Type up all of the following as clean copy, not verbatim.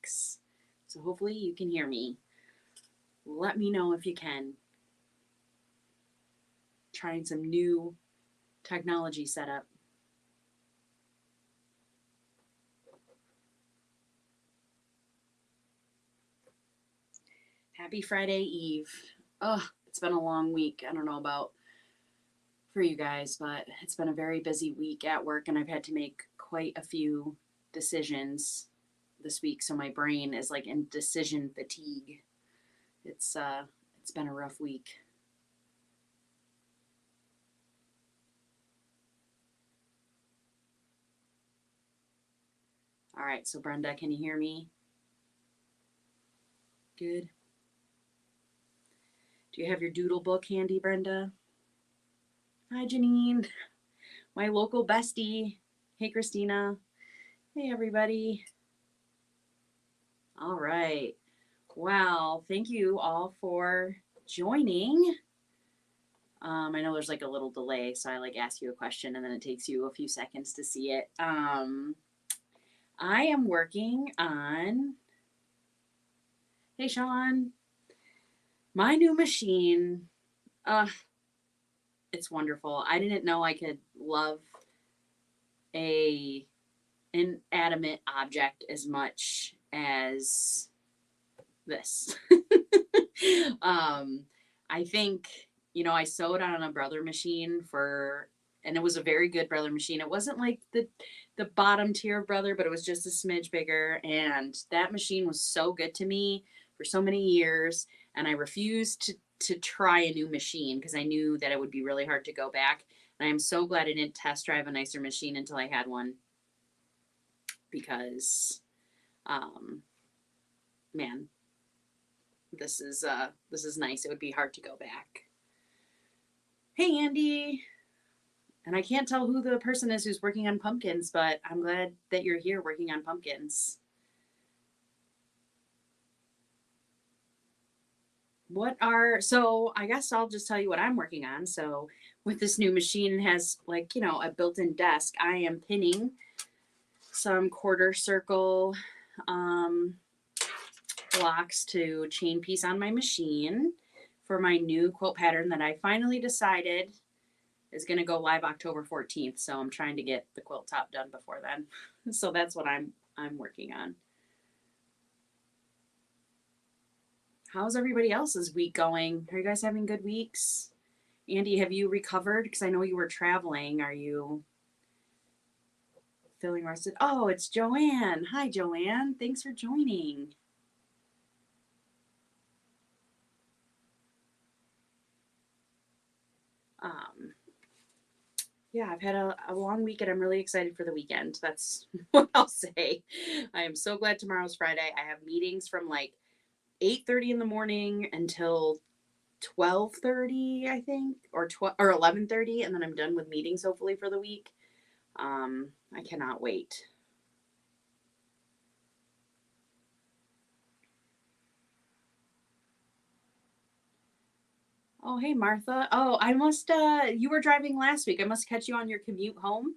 max. So hopefully you can hear me. Let me know if you can. Trying some new technology setup. Happy Friday Eve. Oh, it's been a long week. I don't know about for you guys, but it's been a very busy week at work, and I've had to make quite a few decisions this week, so my brain is like in decision fatigue. It's been a rough week. All right, so Brenda, can you hear me? Good. Do you have your doodle book handy, Brenda? Hi, Janine, my local bestie. Hey, Christina. Hey, everybody. All right. Wow. Thank you all for joining. I know there's like a little delay, so I like ask you a question and then it takes you a few seconds to see it. I am working on, hey, Sean, my new machine. It's wonderful. I didn't know I could love a inanimate object as much as this. I think, I sewed on a Brother machine and it was a very good Brother machine. It wasn't like the bottom tier of Brother, but it was just a smidge bigger. And that machine was so good to me for so many years. And I refused to try a new machine because I knew that it would be really hard to go back. And I am so glad I didn't test drive a nicer machine until I had one, because, man, this is nice. It would be hard to go back. Hey, Andy. And I can't tell who the person is who's working on pumpkins, but I'm glad that you're here working on pumpkins. So I guess I'll just tell you what I'm working on. So with this new machine, it has like, a built-in desk. I am pinning some quarter circle blocks to chain piece on my machine for my new quilt pattern that I finally decided is going to go live October 14th. So I'm trying to get the quilt top done before then. So that's what I'm working on. How's everybody else's week going? Are you guys having good weeks? Andy, have you recovered? Because I know you were traveling. Are you feeling rested? Oh, it's Joanne. Hi, Joanne. Thanks for joining. Yeah, I've had a long week and I'm really excited for the weekend. That's what I'll say. I am so glad tomorrow's Friday. I have meetings from like 8:30 in the morning until 12:30, I think, or 11:30, and then I'm done with meetings hopefully for the week. I cannot wait. Oh, hey, Martha. Oh, I must, you were driving last week. I must catch you on your commute home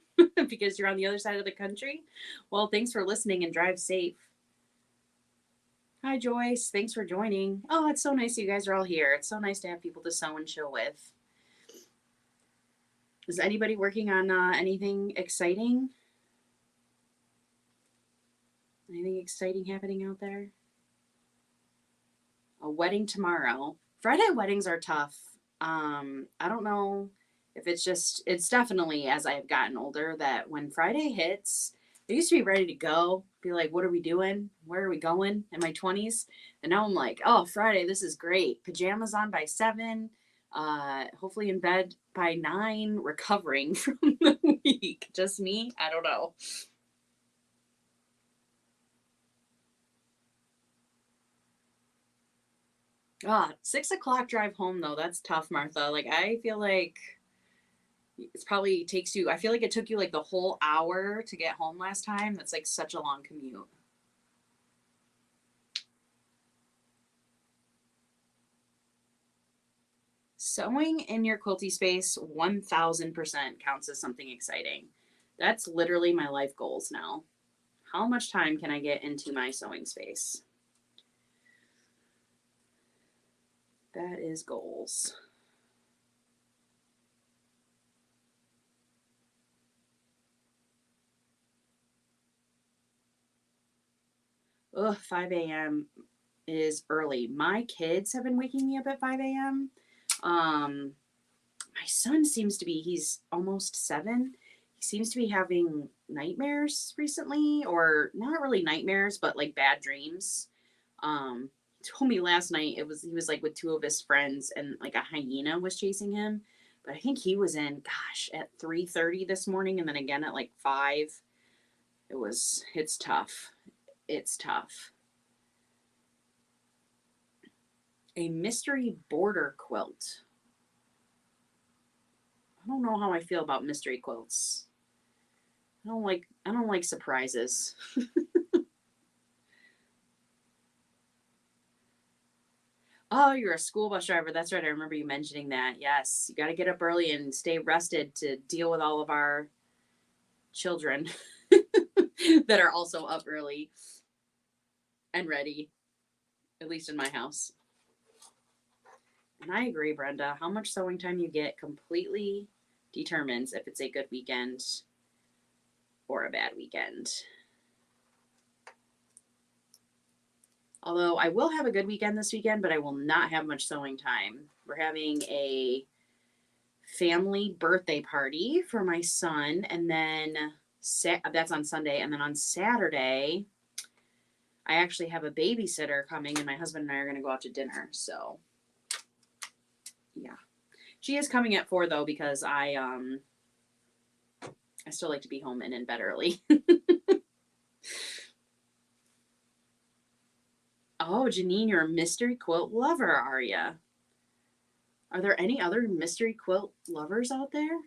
because you're on the other side of the country. Well, thanks for listening and drive safe. Hi, Joyce. Thanks for joining. Oh, it's so nice you guys are all here. It's so nice to have people to sew and chill with. Is anybody working on anything exciting? Anything exciting happening out there? A wedding tomorrow. Friday weddings are tough. I don't know if it's definitely as I have gotten older that when Friday hits, I used to be ready to go, be like, what are we doing? Where are we going in my 20s? And now I'm like, oh, Friday, this is great. Pajamas on by 7, hopefully in bed by 9, recovering from the week. Just me? I don't know. Ah, 6 o'clock drive home though. That's tough, Martha. Like I feel like it's probably takes you. I feel like it took you like the whole hour to get home last time. That's like such a long commute. Sewing in your quilty space 1000% counts as something exciting. That's literally my life goals now. How much time can I get into my sewing space? That is goals. Ugh, 5 a.m. is early. My kids have been waking me up at 5 a.m. My son seems to be, he's almost 7. He seems to be having nightmares recently, or not really nightmares, but like bad dreams. He told me last night he was like with 2 of his friends and like a hyena was chasing him. But I think he was in, gosh, at 3:30 this morning and then again at like 5. It's tough. It's tough. A mystery border quilt. I don't know how I feel about mystery quilts. I don't like surprises. Oh, you're a school bus driver. That's right. I remember you mentioning that. Yes, you got to get up early and stay rested to deal with all of our children that are also up early and ready, at least in my house. And I agree, Brenda. How much sewing time you get completely determines if it's a good weekend or a bad weekend. Although I will have a good weekend this weekend, but I will not have much sewing time. We're having a family birthday party for my son, and then that's on Sunday. And then on Saturday, I actually have a babysitter coming, and my husband and I are going to go out to dinner. So, yeah. She is coming at 4 though, because I still like to be home and in bed early. Oh, Janine, you're a mystery quilt lover, are ya? Are there any other mystery quilt lovers out there?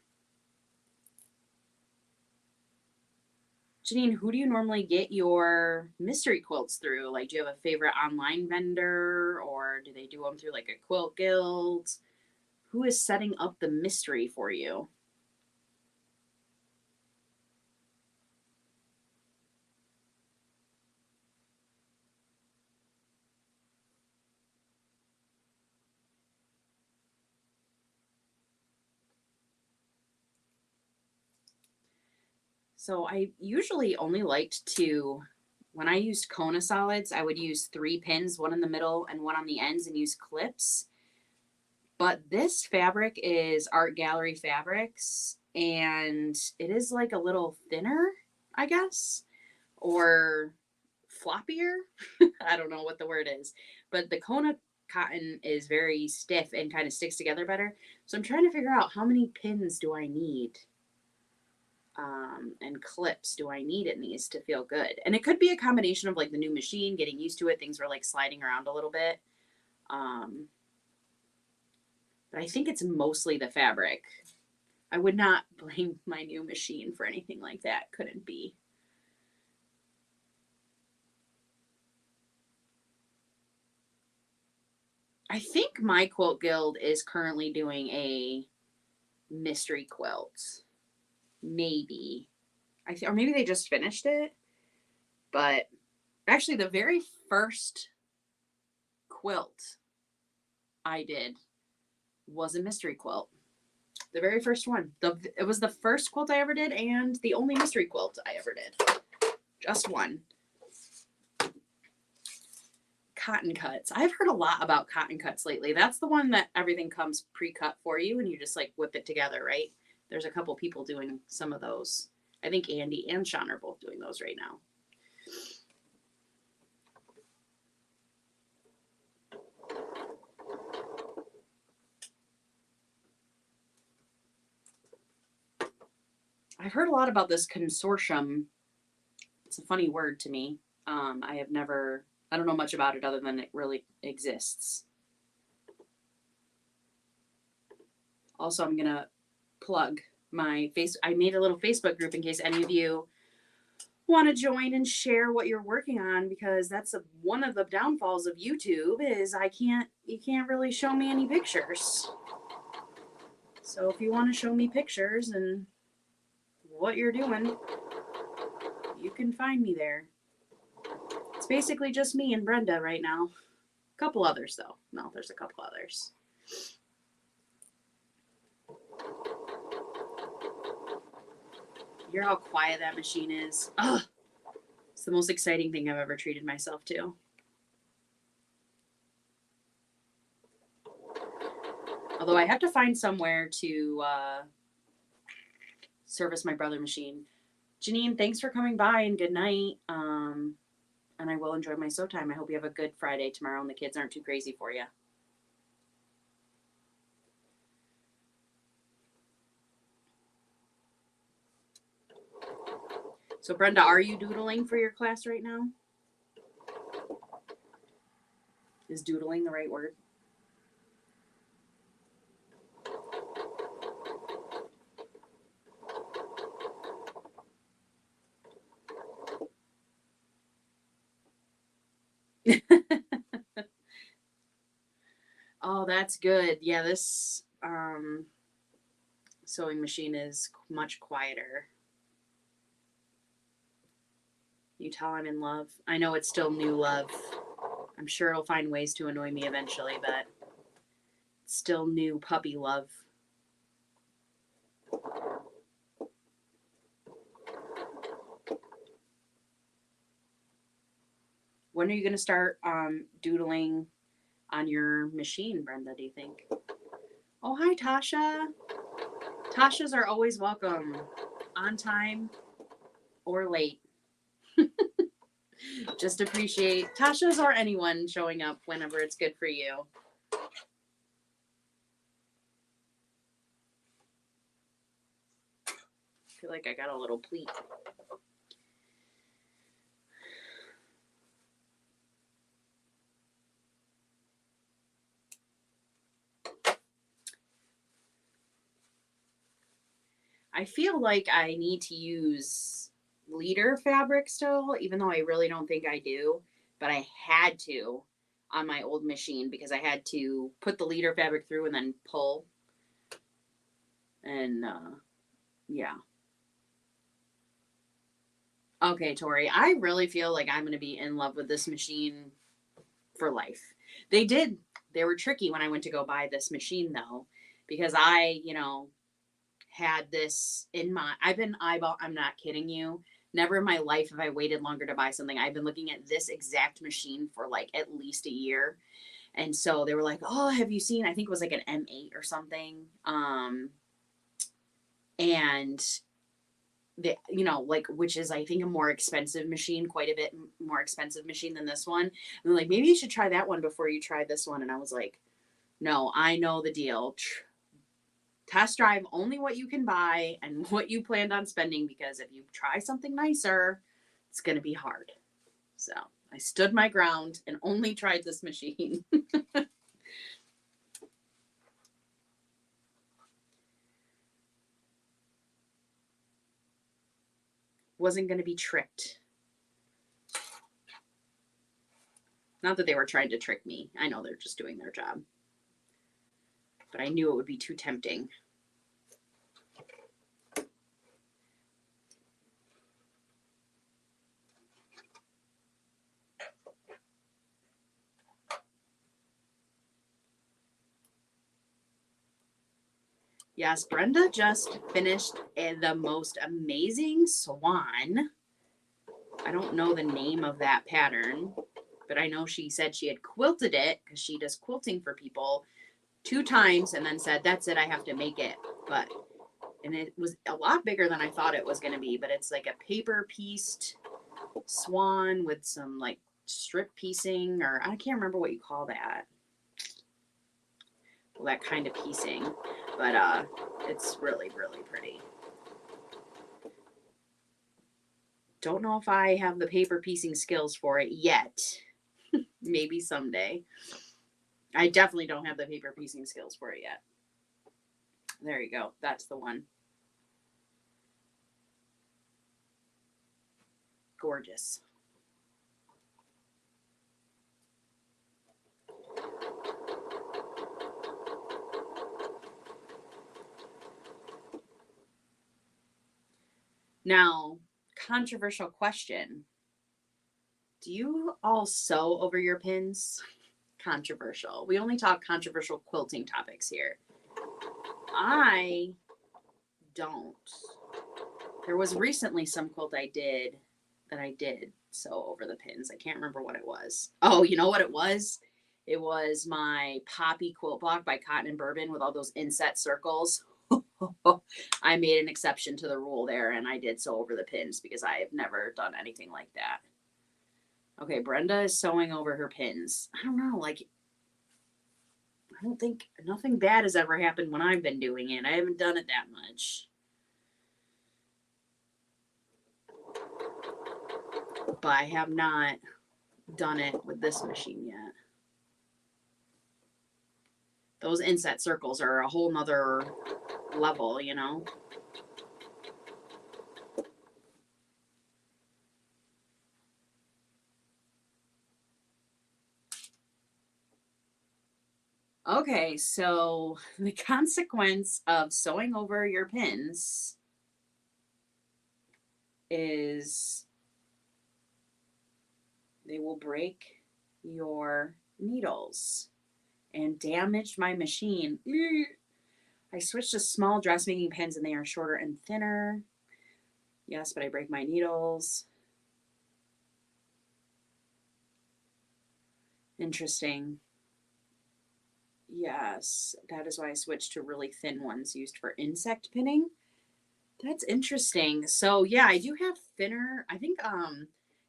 Janine, who do you normally get your mystery quilts through? Like, do you have a favorite online vendor, or do they do them through like a quilt guild? Who is setting up the mystery for you? So I usually only liked to, when I used Kona solids, I would use 3 pins, one in the middle and one on the ends, and use clips. But this fabric is Art Gallery Fabrics, and it is like a little thinner, I guess, or floppier. I don't know what the word is, but the Kona cotton is very stiff and kind of sticks together better. So I'm trying to figure out how many pins do I need, and clips do I need in these to feel good. And it could be a combination of like the new machine, getting used to it, things were like sliding around a little bit. But I think it's mostly the fabric. I would not blame my new machine for anything like that. Couldn't be. I think my quilt guild is currently doing a mystery quilt. Maybe. Or maybe they just finished it. But actually, the very first quilt I did was a mystery quilt. The very first one. It was the first quilt I ever did and the only mystery quilt I ever did. Just one. Cotton cuts. I've heard a lot about cotton cuts lately. That's the one that everything comes pre-cut for you and you just like whip it together, right? There's a couple people doing some of those. I think Andy and Sean are both doing those right now. I've heard a lot about this consortium. It's a funny word to me. I don't know much about it other than it really exists. Also, I'm going to plug my I made a little Facebook group in case any of you want to join and share what you're working on, because that's one of the downfalls of YouTube is you can't really show me any pictures. So if you want to show me pictures and what you're doing, you can find me there. It's basically just me and Brenda right now. A couple others, though. No, there's a couple others. Hear how quiet that machine is? Ugh. It's the most exciting thing I've ever treated myself to. Although I have to find somewhere to service my brother machine. Janine, thanks for coming by and good night. And I will enjoy my sew time. I hope you have a good Friday tomorrow and the kids aren't too crazy for you. So Brenda, are you doodling for your class right now? Is doodling the right word? Oh, that's good. Yeah, this sewing machine is much quieter. You tell I'm in love. I know it's still new love. I'm sure it'll find ways to annoy me eventually, but it's still new puppy love. When are you going to start doodling on your machine, Brenda, do you think? Oh, hi, Tasha. Tashas are always welcome, on time or late. Just appreciate Tasha's or anyone showing up whenever it's good for you. I feel like I got a little pleat. I feel like I need to use leader fabric still, even though I really don't think I do. But I had to on my old machine because I had to put the leader fabric through and then pull. And yeah. Okay, Tori, I really feel like I'm going to be in love with this machine for life. They were tricky when I went to go buy this machine though, because I, had this in my, I'm not kidding you. Never in my life have I waited longer to buy something. I've been looking at this exact machine for like at least a year. And so they were like, oh, have you seen, I think it was like an M8 or something. And the, like, which is, I think, a more expensive machine, quite a bit more expensive machine than this one. And they're like, maybe you should try that one before you try this one. And I was like, no, I know the deal. Test drive only what you can buy and what you planned on spending, because if you try something nicer, it's going to be hard. So I stood my ground and only tried this machine. Wasn't going to be tricked. Not that they were trying to trick me. I know they're just doing their job. But I knew it would be too tempting. Yes, Brenda just finished the most amazing swan. I don't know the name of that pattern, but I know she said she had quilted it because she does quilting for people 2 times and then said, that's it, I have to make it. And it was a lot bigger than I thought it was going to be, but it's like a paper pieced swan with some like strip piecing, or I can't remember what you call that. Well, that kind of piecing, but it's really, really pretty. Don't know if I have the paper piecing skills for it yet. Maybe someday. I definitely don't have the paper piecing skills for it yet. There you go. That's the one. Gorgeous. Now, controversial question. Do you all sew over your pins? Controversial. We only talk controversial quilting topics here. I don't. There was recently some quilt I did sew over the pins. I can't remember what it was. Oh, you know what it was? It was my Poppy quilt block by Cotton and Bourbon with all those inset circles. I made an exception to the rule there, and I did sew over the pins because I have never done anything like that. Okay, Brenda is sewing over her pins. I don't know, like, I don't think nothing bad has ever happened when I've been doing it. I haven't done it that much. But I have not done it with this machine yet. Those inset circles are a whole nother level, you know? Okay, so the consequence of sewing over your pins is they will break your needles and damage my machine. I switched to small dressmaking pins and they are shorter and thinner. Yes, but I break my needles. Interesting. Yes, that is why I switched to really thin ones used for insect pinning. That's interesting. So yeah, I do have thinner. I think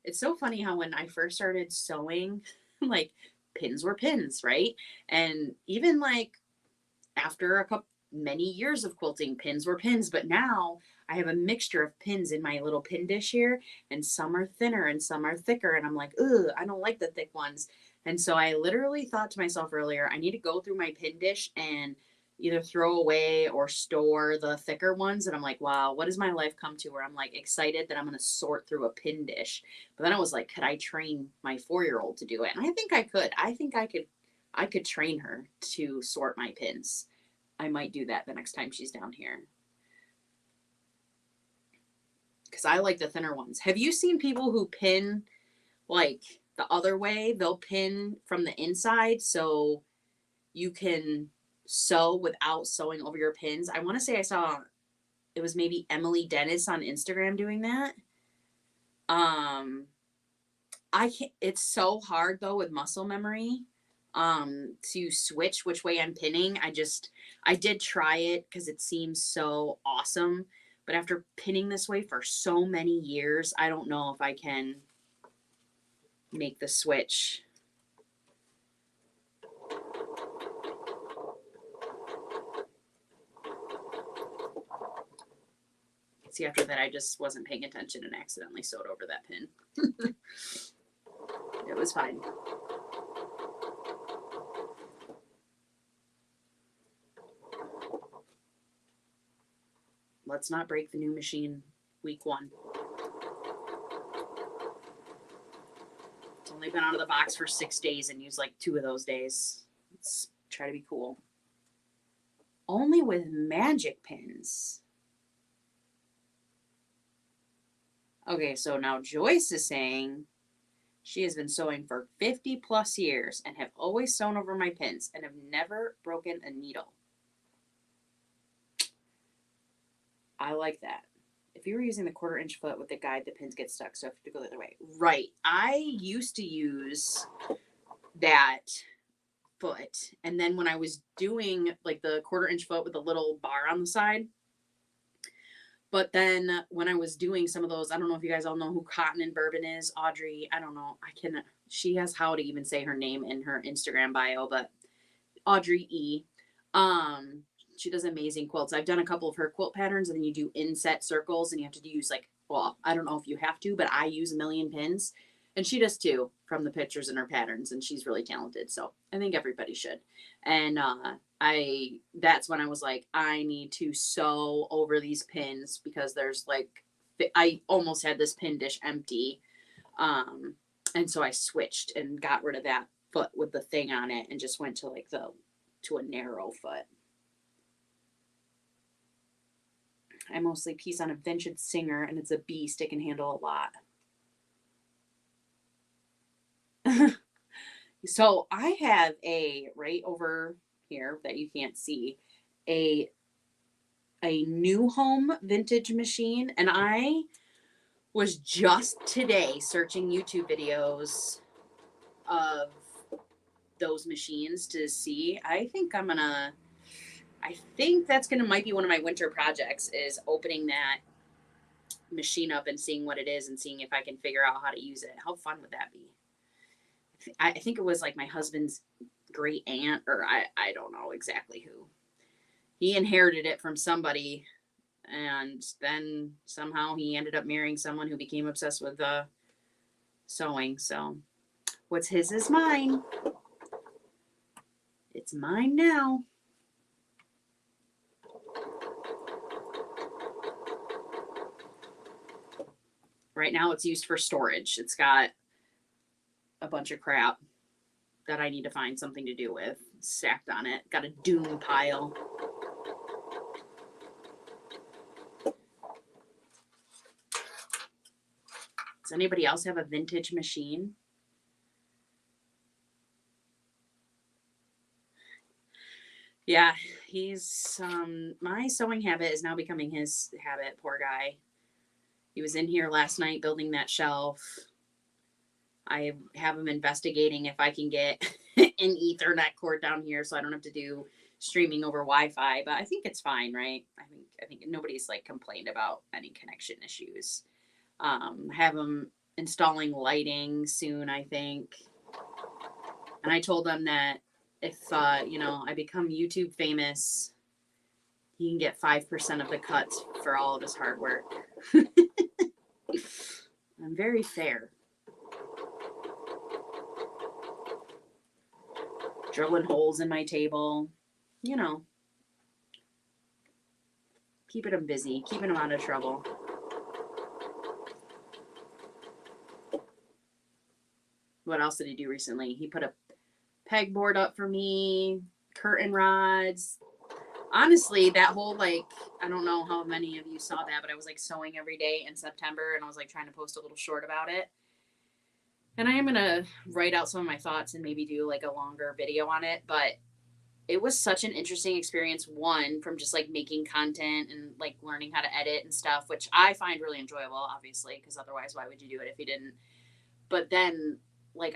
it's so funny how when I first started sewing, like pins were pins, right? And even like after many years of quilting, pins were pins, but now I have a mixture of pins in my little pin dish here, and some are thinner and some are thicker, and I'm like, ugh, I don't like the thick ones. And so I literally thought to myself earlier, I need to go through my pin dish and either throw away or store the thicker ones. And I'm like, wow, what does my life come to where I'm like excited that I'm going to sort through a pin dish? But then I was like, could I train my 4-year-old to do it? And I think I could. I could train her to sort my pins. I might do that the next time she's down here. Because I like the thinner ones. Have you seen people who pin like the other way? They'll pin from the inside so you can sew without sewing over your pins. I want to say I saw it was maybe Emily Dennis on Instagram doing that. I can't, it's so hard though with muscle memory to switch which way I'm pinning. I did try it because it seems so awesome, but after pinning this way for so many years, I don't know if I can make the switch. See, after that, I just wasn't paying attention and accidentally sewed over that pin. It was fine. Let's not break the new machine week 1. It's only been out of the box for 6 days and used like 2 of those days. Let's try to be cool. Only with magic pins. Okay, so now Joyce is saying she has been sewing for 50 plus years and have always sewn over my pins and have never broken a needle. I like that. If you were using the 1/4 inch foot with the guide, the pins get stuck, so I have to go the other way. Right. I used to use that foot, and then when I was doing like the 1/4 inch foot with a little bar on the side, but then when I was doing some of those, I don't know if you guys all know who Cotton and Bourbon is. Audrey, I don't know. She has how to even say her name in her Instagram bio, but Audrey E. She does amazing quilts. I've done a couple of her quilt patterns, and then you do inset circles, and you have to use like, well, I don't know if you have to, but I use a million pins, and she does too from the pictures in her patterns, and she's really talented. So I think everybody should. And that's when I was like, I need to sew over these pins because there's like, I almost had this pin dish empty. And so I switched and got rid of that foot with the thing on it and just went to like to a narrow foot. I mostly piece on a vintage Singer, and it's a beast. It can handle a lot. So I have a right over here that you can't see, a new home vintage machine, and I was just today searching YouTube videos of those machines to see. I think that's gonna might be one of my winter projects is opening that machine up and seeing what it is and seeing if I can figure out how to use it. How fun would that be? I think it was like my husband's great aunt, or I don't know exactly who. He inherited it from somebody, and then somehow he ended up marrying someone who became obsessed with sewing. So what's his is mine. It's mine now. Right now it's used for storage. It's got a bunch of crap that I need to find something to do with stacked on it. Got a doom pile. Does anybody else have a vintage machine? Yeah, he's my sewing habit is now becoming his habit, poor guy. He was in here last night building that shelf. I have him investigating if I can get an Ethernet cord down here so I don't have to do streaming over Wi-Fi, but I think it's fine, right? I think nobody's like complained about any connection issues. Have him installing lighting soon, I think. And I told them that if I become YouTube famous, he can get 5% of the cuts for all of his hard work. I'm very fair. Drilling holes in my table, keeping him busy, keeping him out of trouble. What else did he do recently? He put a pegboard up for me, curtain rods. Honestly, that whole I don't know how many of you saw that, but I was sewing every day in September, and I was trying to post a little short about it. And I am gonna write out some of my thoughts and maybe do a longer video on it. But it was such an interesting experience. One, from just making content and learning how to edit and stuff, which I find really enjoyable, obviously, because otherwise, why would you do it if you didn't? But then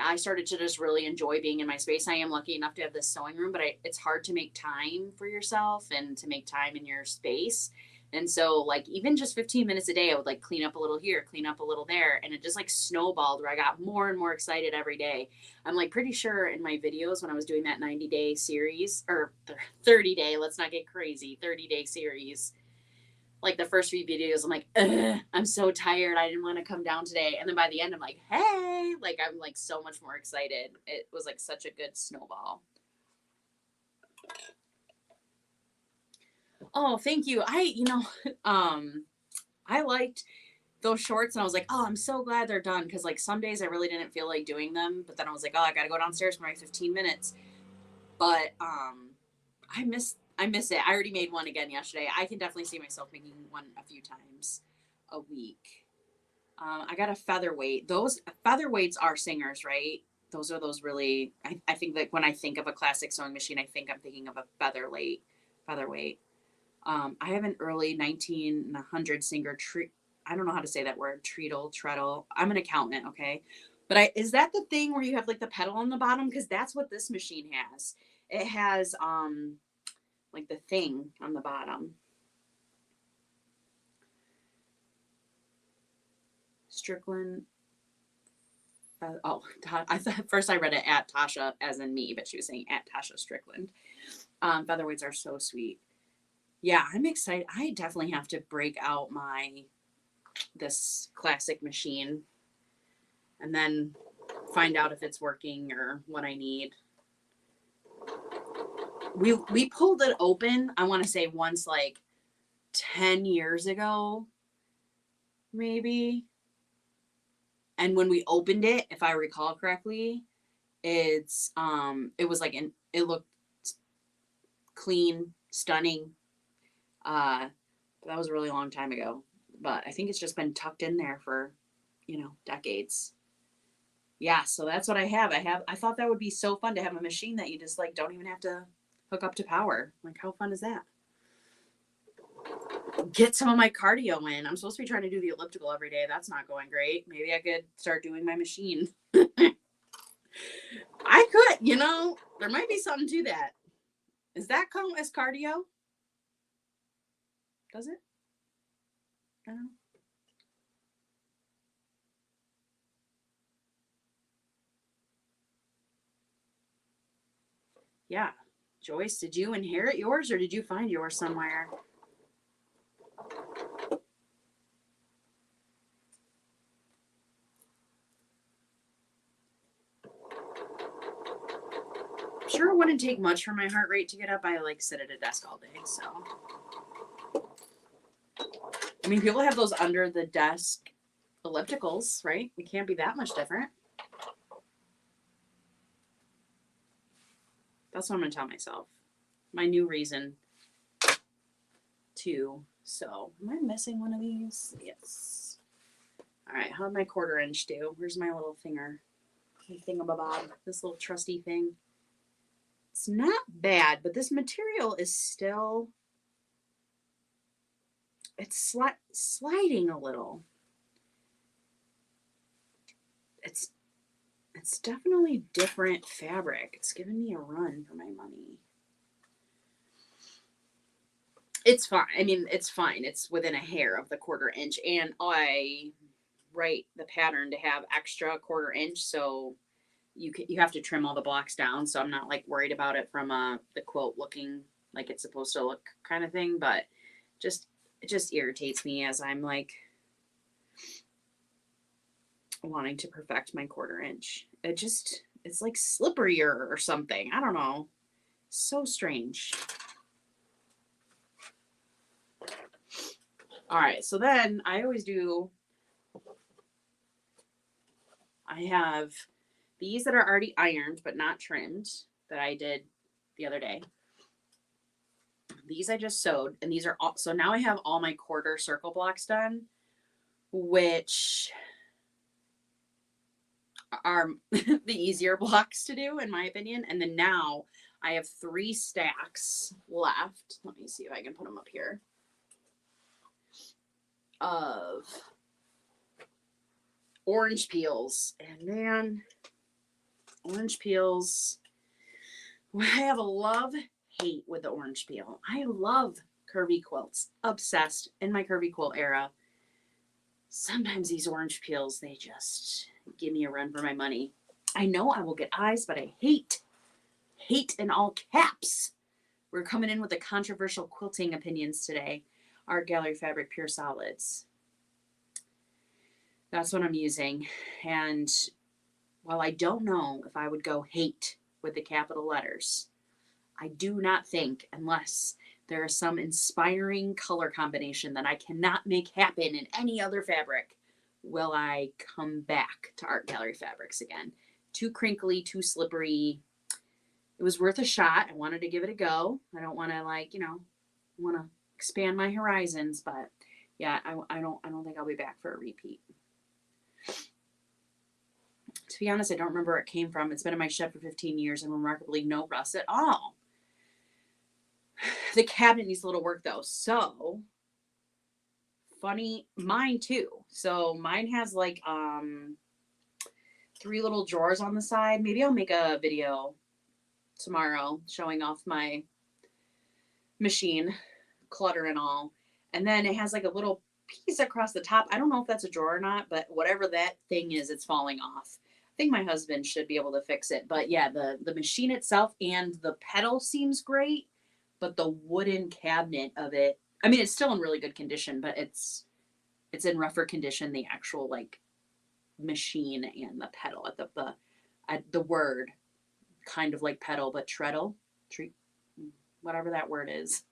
I started to just really enjoy being in my space. I am lucky enough to have this sewing room, but it's hard to make time for yourself and to make time in your space. And so even just 15 minutes a day, I would clean up a little here, clean up a little there. And it just snowballed where I got more and more excited every day. I'm pretty sure in my videos when I was doing that 90-day series or 30-day, let's not get crazy, 30-day series, the first few videos, I'm ugh, I'm so tired. I didn't want to come down today. And then by the end, I'm hey, I'm so much more excited. It was such a good snowball. Oh, thank you. I liked those shorts and I was oh, I'm so glad they're done. Cause some days I really didn't feel like doing them, but then I was oh, I gotta go downstairs for my 15 minutes. But, I miss it. I already made one again yesterday. I can definitely see myself making one a few times a week. I got a featherweight. Those featherweights are Singers, right? Those are those really. I think when I think of a classic sewing machine, I'm thinking of a featherweight. I have an early 1900 Singer. I don't know how to say that word. Treadle. I'm an accountant, okay? But is that the thing where you have the pedal on the bottom? Because that's what this machine has. It has the thing on the bottom. Strickland. I thought first I read it at Tasha as in me, but she was saying at Tasha Strickland. Featherweights are so sweet. Yeah, I'm excited. I definitely have to break out this classic machine and then find out if it's working or what I need. We pulled it open, I want to say once 10 years ago, maybe. And when we opened it, if I recall correctly, it was it looked clean, stunning. But That was a really long time ago. But I think it's just been tucked in there for, decades. Yeah, so that's what I have. I thought that would be so fun to have a machine that you just like don't even have to hook up to power. Like, how fun is that? Get some of my cardio in. I'm supposed to be trying to do the elliptical every day. That's not going great. Maybe I could start doing my machine. I could, there might be something to that. Does that count as cardio? Does it? I don't know. Yeah. Joyce, did you inherit yours or did you find yours somewhere? Sure, it wouldn't take much for my heart rate to get up. I sit at a desk all day, so. I mean, people have those under the desk ellipticals, right? It can't be that much different. That's what I'm going to tell myself. My new reason to. So, am I missing one of these? Yes. All right, how'd my 1/4 inch do? Where's my little finger? My thingamabob, this little trusty thing. It's not bad, but this material is still, it's sliding a little. It's definitely different fabric. It's giving me a run for my money. It's fine. I mean, it's fine. It's within a hair of the 1/4 inch, and I write the pattern to have extra 1/4 inch, so you have to trim all the blocks down. So I'm not worried about it from the quilt looking like it's supposed to look kind of thing, but it just irritates me as I'm wanting to perfect my 1/4 inch. It's like slipperier or something. I don't know. So strange. All right, so then I have these that are already ironed but not trimmed that I did the other day. These I just sewed, and these are all, so now I have all my 1/4 circle blocks done, which are the easier blocks to do in my opinion. And then now I have 3 stacks left. Let me see if I can put them up here. Of orange peels. And man, orange peels, I have a love-hate with the orange peel. I love curvy quilts. Obsessed in my curvy quilt era. Sometimes these orange peels, they just give me a run for my money. I know I will get eyes, but I hate in all caps. We're coming in with the controversial quilting opinions today. Art Gallery Fabric Pure Solids. That's what I'm using. And while I don't know if I would go hate with the capital letters, I do not think, unless there is some inspiring color combination that I cannot make happen in any other fabric, will I come back to Art Gallery Fabrics again. Too crinkly, too slippery. It was worth a shot. I wanted to give it a go. I don't want to want to expand my horizons, but yeah, I don't think I'll be back for a repeat. To be honest, I don't remember where it came from. It's been in my shed for 15 years and remarkably no rust at all. The cabinet needs a little work though. So funny, mine too. So mine has 3 little drawers on the side. Maybe I'll make a video tomorrow showing off my machine, clutter and all. And then it has a little piece across the top. I don't know if that's a drawer or not, but whatever that thing is, it's falling off. I think my husband should be able to fix it. But yeah, the machine itself and the pedal seems great, but the wooden cabinet of it, I mean, it's still in really good condition, but it's in rougher condition, the actual machine and the pedal at the word kind of like pedal, but treadle, whatever that word is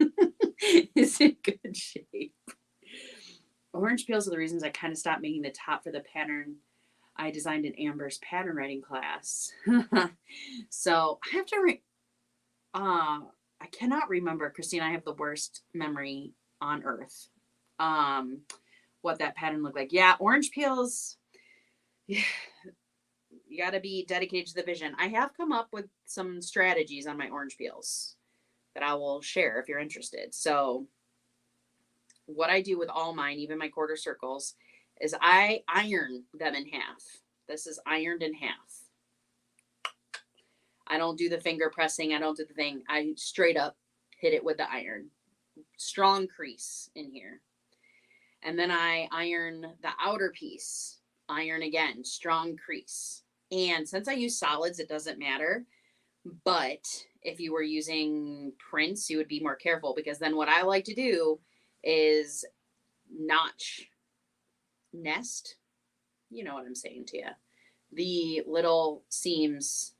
in good shape. Orange peels are the reasons I kind of stopped making the top for the pattern I designed in Amber's pattern writing class. So I have to I cannot remember, Christine. I have the worst memory on earth. what that pattern looked like. Yeah, orange peels. You got to be dedicated to the vision. I have come up with some strategies on my orange peels that I will share if you're interested. So, what I do with all mine, even my quarter circles, is I iron them in half. This is ironed in half. I don't do the finger pressing. I don't do the thing. I straight up hit it with the iron. Strong crease in here. And then I iron the outer piece. Iron again, strong crease. And since I use solids, it doesn't matter. But if you were using prints, you would be more careful, because then what I like to do is notch, nest, you know what I'm saying to you, the little seams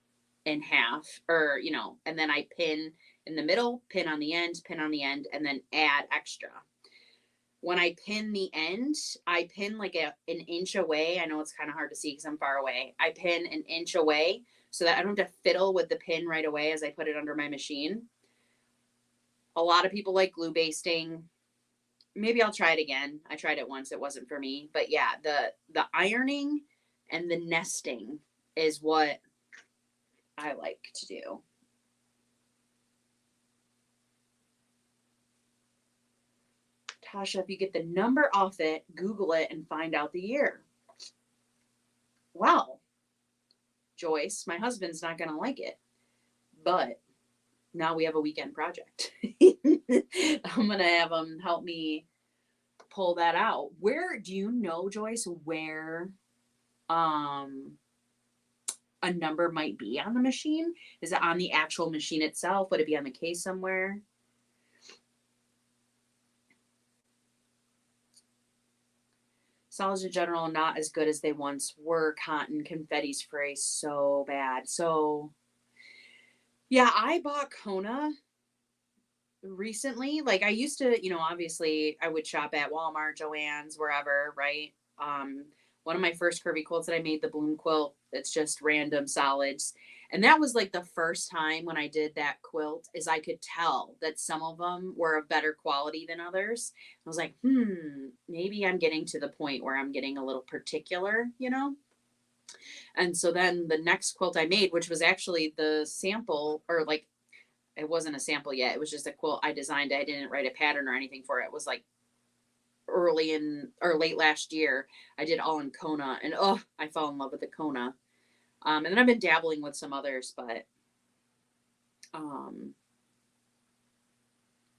in half, or, you know, and then I pin in the middle, pin on the end, and then add extra. When I pin the end, I pin like an inch away. I know it's kind of hard to see because I'm far away. I pin an inch away so that I don't have to fiddle with the pin right away as I put it under my machine. A lot of people like glue basting. Maybe I'll try it again. I tried it once. It wasn't for me. But yeah, the ironing and the nesting is what I like to do. Tasha, if you get the number off it, Google it and find out the year. Wow. Joyce, my husband's not going to like it, but now we have a weekend project. I'm going to have him help me pull that out. Where do you know, Joyce, where a number might be on the machine? Is it on the actual machine itself? Would it be on the case somewhere? Solids in general, not as good as they once were. Cotton confetti spray, so bad. So, yeah, I bought Kona recently. Like, I used to, you know, obviously I would shop at Walmart, Joann's, wherever, right? One of my first curvy quilts that I made, the bloom quilt, it's just random solids. And that was like the first time when I did that quilt, is I could tell that some of them were of better quality than others. I was like, maybe I'm getting to the point where I'm getting a little particular, you know? And so then the next quilt I made, which was actually the sample, or like, it wasn't a sample yet. It was just a quilt I designed. I didn't write a pattern or anything for it. It was like early in or late last year. I did all in Kona, and I fell in love with the Kona. And then I've been dabbling with some others, but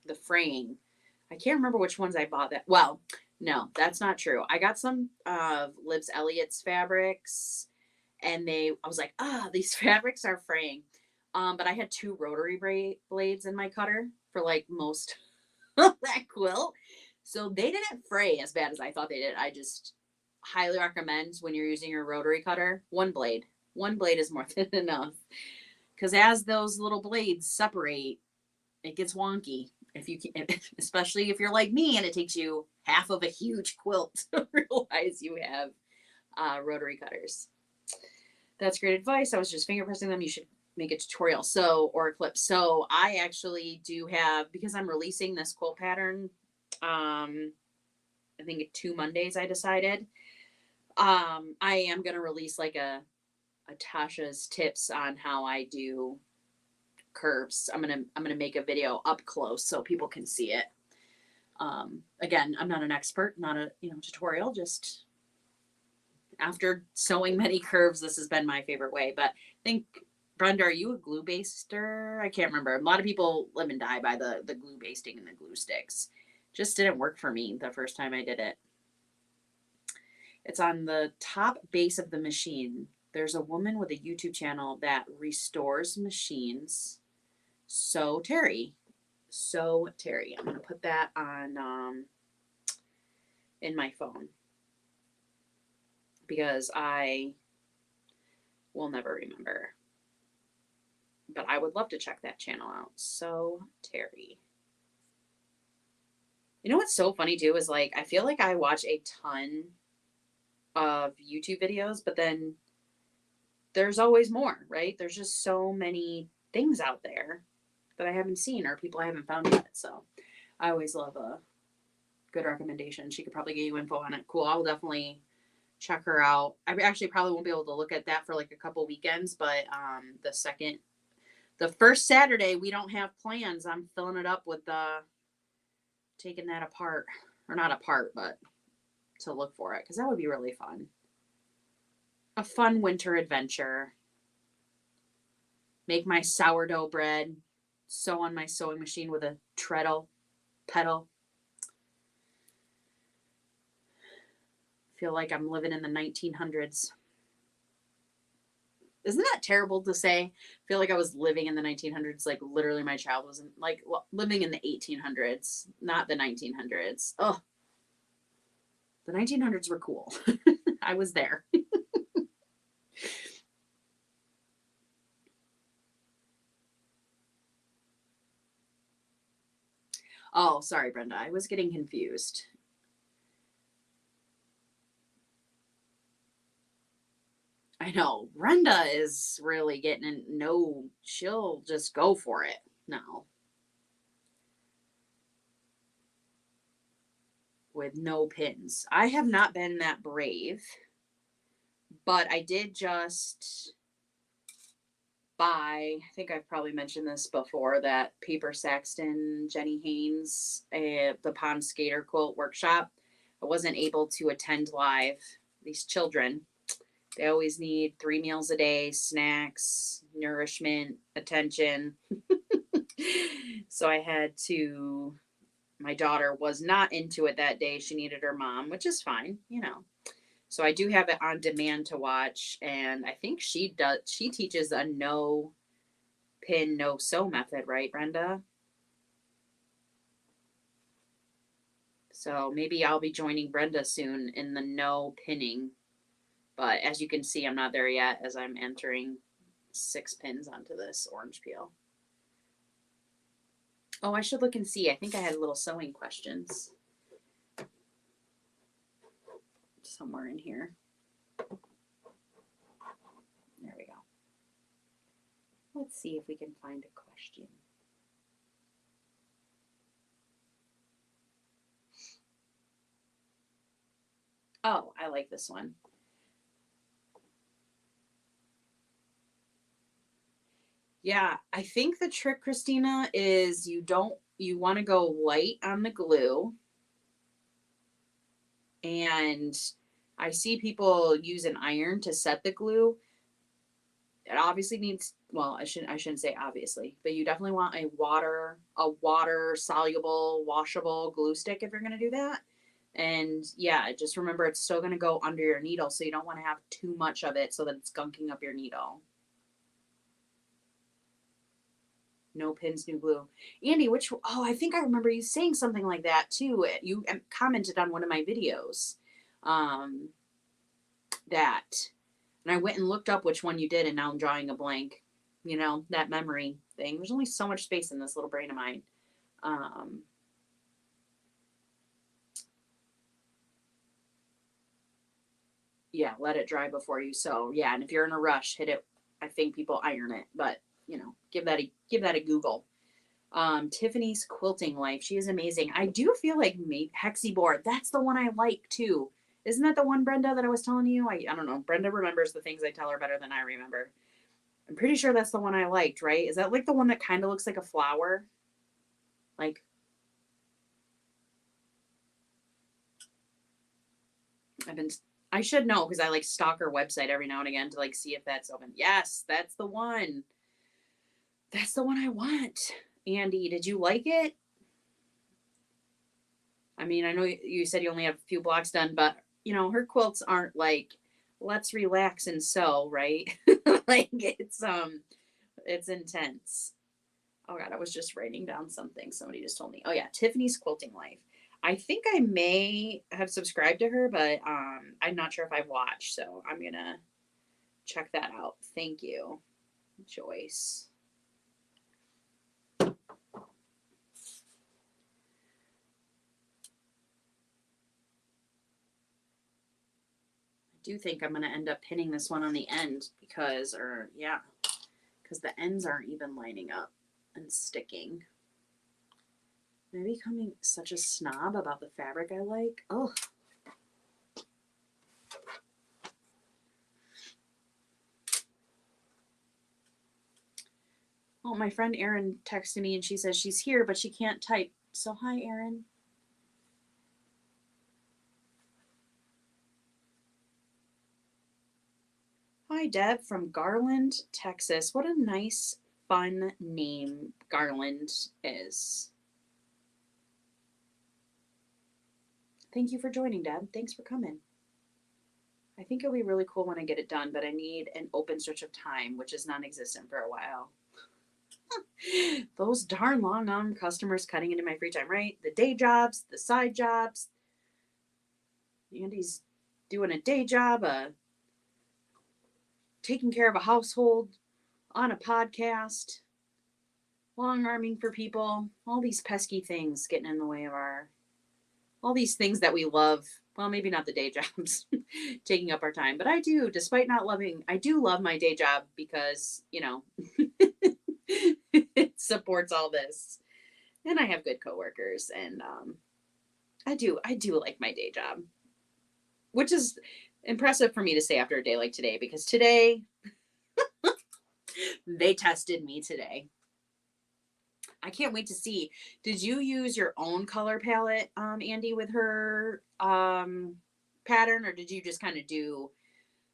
the fraying, I can't remember which ones I bought. That, well, no, that's not true. I got some of Libs Elliott's fabrics, and I was like, these fabrics are fraying. But I had 2 rotary blades in my cutter for like most of that quilt. So they didn't fray as bad as I thought they did. I just highly recommend, when you're using your rotary cutter, 1 blade. 1 blade is more than enough. Because as those little blades separate, it gets wonky. If you can, especially if you're like me and it takes you half of a huge quilt to realize you have rotary cutters. That's great advice. I was just finger pressing them. You should make a tutorial, or a clip. So I actually do have, because I'm releasing this quilt pattern, I think 2 Mondays I decided, I am going to release like a Tasha's tips on how I do curves. I'm going to make a video up close so people can see it. Again, I'm not an expert, not a, tutorial, just after sewing many curves, this has been my favorite way. But I think, Brenda, are you a glue baster? I can't remember. A lot of people live and die by the glue basting and the glue sticks. Just didn't work for me the first time I did it. It's on the top base of the machine. There's a woman with a YouTube channel that restores machines. So Terry. I'm going to put that on in my phone, because I will never remember. But I would love to check that channel out. So Terry. You know what's so funny too is, like, I feel like I watch a ton of YouTube videos, but then there's always more, right? There's just so many things out there that I haven't seen or people I haven't found yet. So I always love a Good recommendation. She could probably get you info on it. Cool. I'll definitely check her out. I actually probably won't be able to look at that for like a couple weekends, but the first Saturday we don't have plans. I'm filling it up with taking that apart, or not apart, but to look for it, because that would be really fun. A fun winter adventure. Make my sourdough bread. Sew on my sewing machine with a pedal. Feel like I'm living in the 1900s. Isn't that terrible to say? I feel like I was living in the 1900s. Like literally my child was like living in the 1800s, not the 1900s. Oh, the 1900s were cool. I was there. Oh, sorry, Brenda. I was getting confused. I know. Brenda is really getting in. No, she'll just go for it now. With no pins. I have not been that brave, but I did just buy, I think I've probably mentioned this before, that Paper Saxton, Jenny Haynes, the Pond Skater Quilt Workshop. I wasn't able to attend live. These children, they always need 3 meals a day, snacks, nourishment, attention. So I had to, my daughter was not into it that day. She needed her mom, which is fine, you know. So I do have it on demand to watch, and I think she teaches a no pin, no sew method, right, Brenda? So maybe I'll be joining Brenda soon in the no pinning. But as you can see, I'm not there yet as I'm entering 6 pins onto this orange peel. Oh, I should look and see. I think I had little sewing questions somewhere in here. There we go. Let's see if we can find a question. Oh, I like this one. Yeah, I think the trick, Christina, is you want to go light on the glue. And I see people use an iron to set the glue. It obviously needs, well, I shouldn't say obviously, but you definitely want a water soluble, washable glue stick if you're going to do that. And yeah, just remember it's still going to go under your needle, so you don't want to have too much of it so that it's gunking up your needle. No pins, new glue. Andy, I think I remember you saying something like that too. You commented on one of my videos. That. And I went and looked up which one you did, and now I'm drawing a blank. You know, that memory thing. There's only so much space in this little brain of mine. Yeah, let it dry before you sew. Yeah, and if you're in a rush, hit it. I think people iron it, but you know, give that a Google. Tiffany's Quilting Life. She is amazing. I do feel like Hexie Board. That's the one I like too. Isn't that the one, Brenda, that I was telling you? I don't know. Brenda remembers the things I tell her better than I remember. I'm pretty sure that's the one I liked, right? Is that like the one that kind of looks like a flower? Like, I should know because I like stalk her website every now and again to like see if that's open. Yes, that's the one. That's the one I want. Andy, did you like it? I mean, I know you said you only have a few blocks done, but you know, her quilts aren't like, let's relax and sew, right? Like it's intense. Oh God, I was just writing down something. Somebody just told me. Oh yeah, Tiffany's Quilting Life. I think I may have subscribed to her, but I'm not sure if I've watched, so I'm gonna check that out. Thank you, Joyce. I do think I'm gonna end up pinning this one on the end because the ends aren't even lining up and sticking. Am I becoming such a snob about the fabric I like? Oh. Oh, my friend Erin texted me and she says she's here, but she can't type. So, hi, Erin. Hi, Deb from Garland, Texas. What a nice, fun name Garland is. Thank you for joining, Deb. Thanks for coming. I think it'll be really cool when I get it done, but I need an open stretch of time, which is non existent for a while. Those darn long arm customers cutting into my free time, right? The day jobs, the side jobs. Andy's doing a day job, taking care of a household, on a podcast, long arming for people, all these pesky things getting in the way of all these things that we love. Well, maybe not the day jobs taking up our time, but I do, despite not loving, I do love my day job because, it supports all this. And I have good coworkers and I do like my day job, which is impressive for me to say after a day like today, because today they tested me today. I can't wait to see. Did you use your own color palette, Andy, with her pattern, or did you just kind of do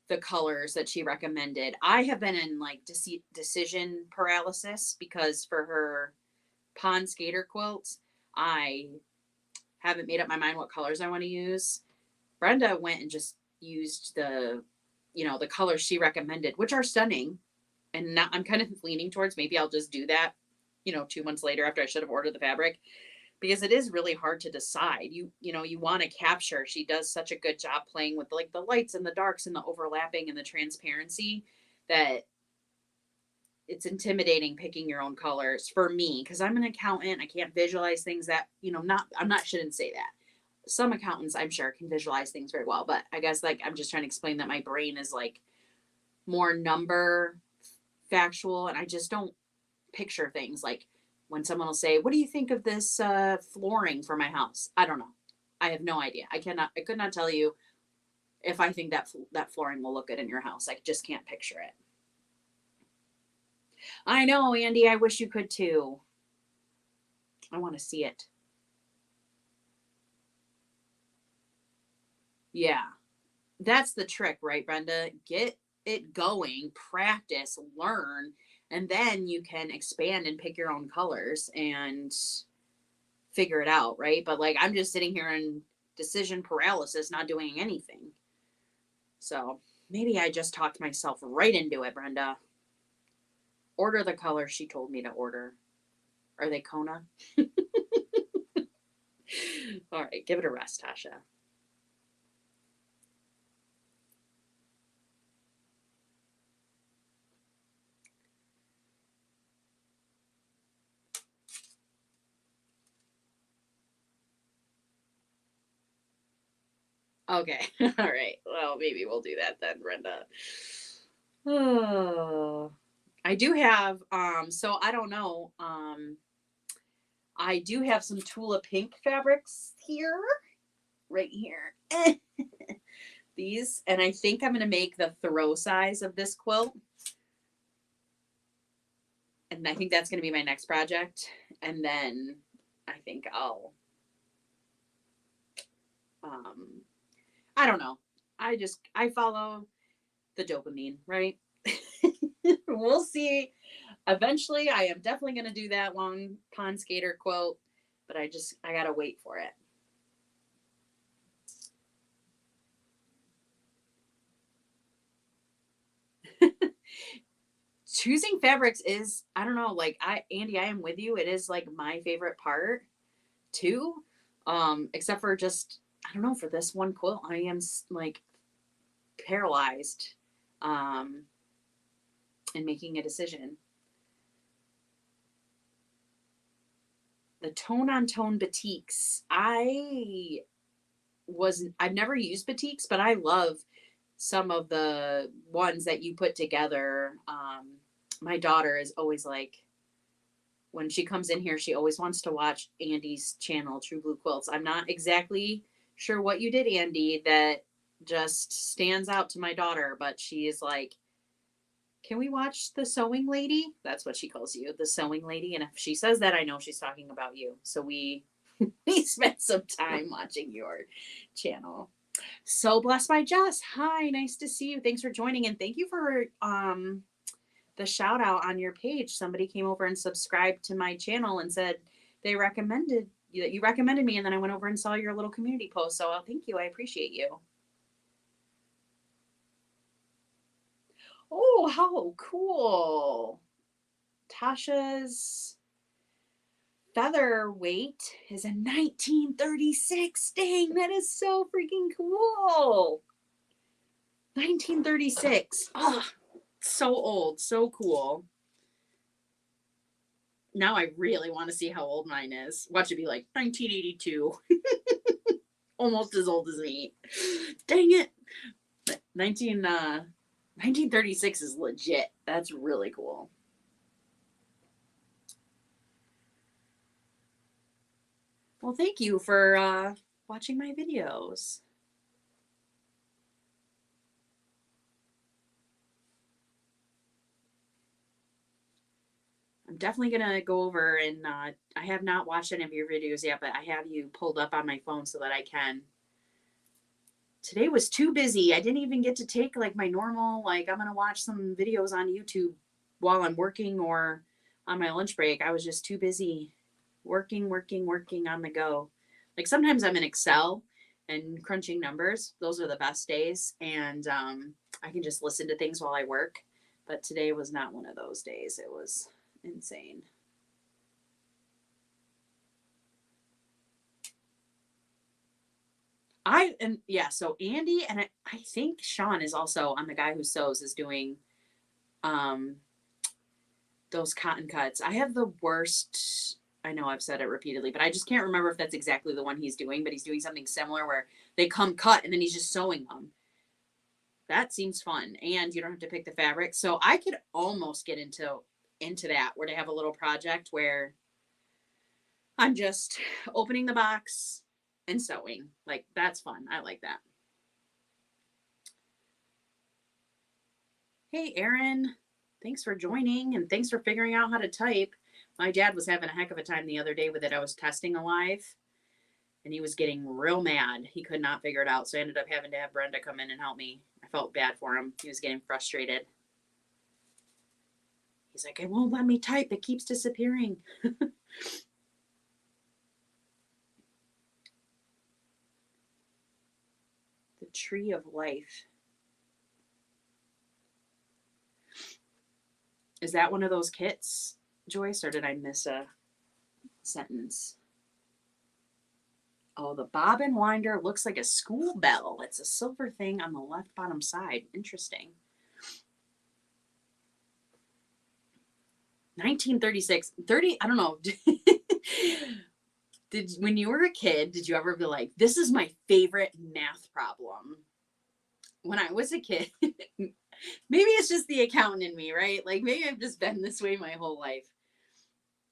the colors that she recommended? I have been in like decision paralysis because for her pond skater quilt, I haven't made up my mind what colors I want to use. Brenda went and just used the colors she recommended, which are stunning. And now I'm kind of leaning towards maybe I'll just do that, 2 months later after I should have ordered the fabric, because it is really hard to decide. You want to capture. She does such a good job playing with like the lights and the darks and the overlapping and the transparency that it's intimidating picking your own colors for me, because I'm an accountant. I can't visualize things that, shouldn't say that. Some accountants I'm sure can visualize things very well, but I guess like I'm just trying to explain that my brain is like more number factual, and I just don't picture things. Like when someone will say, what do you think of this flooring for my house? I don't know. I have no idea. I could not tell you if I think that flooring will look good in your house. I just can't picture it. I know, Andy, I wish you could too. I want to see it. Yeah. That's the trick, right, Brenda? Get it going, practice, learn, and then you can expand and pick your own colors and figure it out, right? But like I'm just sitting here in decision paralysis, not doing anything. So maybe I just talked myself right into it, Brenda. Order the colors she told me to order. Are they Kona? All right, give it a rest, Tasha. Okay. All right. Well, maybe we'll do that then, Brenda. Oh. I do have so I don't know. I do have some Tula pink fabrics here. Right here. These, and I think I'm going to make the throw size of this quilt. And I think that's going to be my next project. And then I think I don't know. I follow the dopamine, right? We'll see. Eventually, I am definitely going to do that long pond skater quilt, but I got to wait for it. Choosing fabrics is, I don't know, like Andy, I am with you. It is like my favorite part too. Except for just, I don't know, for this one quilt, I am like paralyzed in making a decision. The tone on tone batiks. I've never used batiks, but I love some of the ones that you put together. My daughter is always like, when she comes in here, she always wants to watch Andy's channel, True Blue Quilts. I'm not exactly sure what you did, Andy, that just stands out to my daughter, but she is like, can we watch the sewing lady? That's what she calls you, the sewing lady. And if she says that, I know she's talking about you. So we spent some time watching your channel. So Blessed by Jess. Hi, nice to see you. Thanks for joining, and thank you for the shout out on your page. Somebody came over and subscribed to my channel and said they recommended that you recommended me, and then I went over and saw your little community post. So thank you. I appreciate you. Oh, how cool. Tasha's featherweight is a 1936. Dang, that is so freaking cool. 1936. Oh, so old, so cool. Now I really want to see how old mine is. Watch it be like 1982. Almost as old as me. Dang it. 1936 is legit. That's really cool. Well, thank you for watching my videos. I'm definitely going to go over and I have not watched any of your videos yet, but I have you pulled up on my phone so that I can. Today was too busy. I didn't even get to take like my normal, like I'm going to watch some videos on YouTube while I'm working or on my lunch break. I was just too busy working on the go. Like sometimes I'm in Excel and crunching numbers. Those are the best days. And I can just listen to things while I work. But today was not one of those days. It was insane. So Andy and I think Sean is also on the guy who sews is doing those cotton cuts. I have the worst, I know I've said it repeatedly, but I just can't remember if that's exactly the one he's doing, but he's doing something similar where they come cut and then he's just sewing them. That seems fun. And you don't have to pick the fabric. So I could almost get into that where they have a little project where I'm just opening the box and sewing. Like that's fun. I like that. Hey, Erin. Thanks for joining and thanks for figuring out how to type. My dad was having a heck of a time the other day with it. I was testing Alive and he was getting real mad. He could not figure it out. So I ended up having to have Brenda come in and help me. I felt bad for him. He was getting frustrated. He's like, it won't let me type. It keeps disappearing. The Tree of Life. Is that one of those kits, Joyce, or did I miss a sentence? Oh, the bobbin winder looks like a school bell. It's a silver thing on the left bottom side. Interesting. 1936. I don't know. When you were a kid, did you ever be like, this is my favorite math problem? When I was a kid, maybe it's just the accountant in me, right? Like maybe I've just been this way my whole life.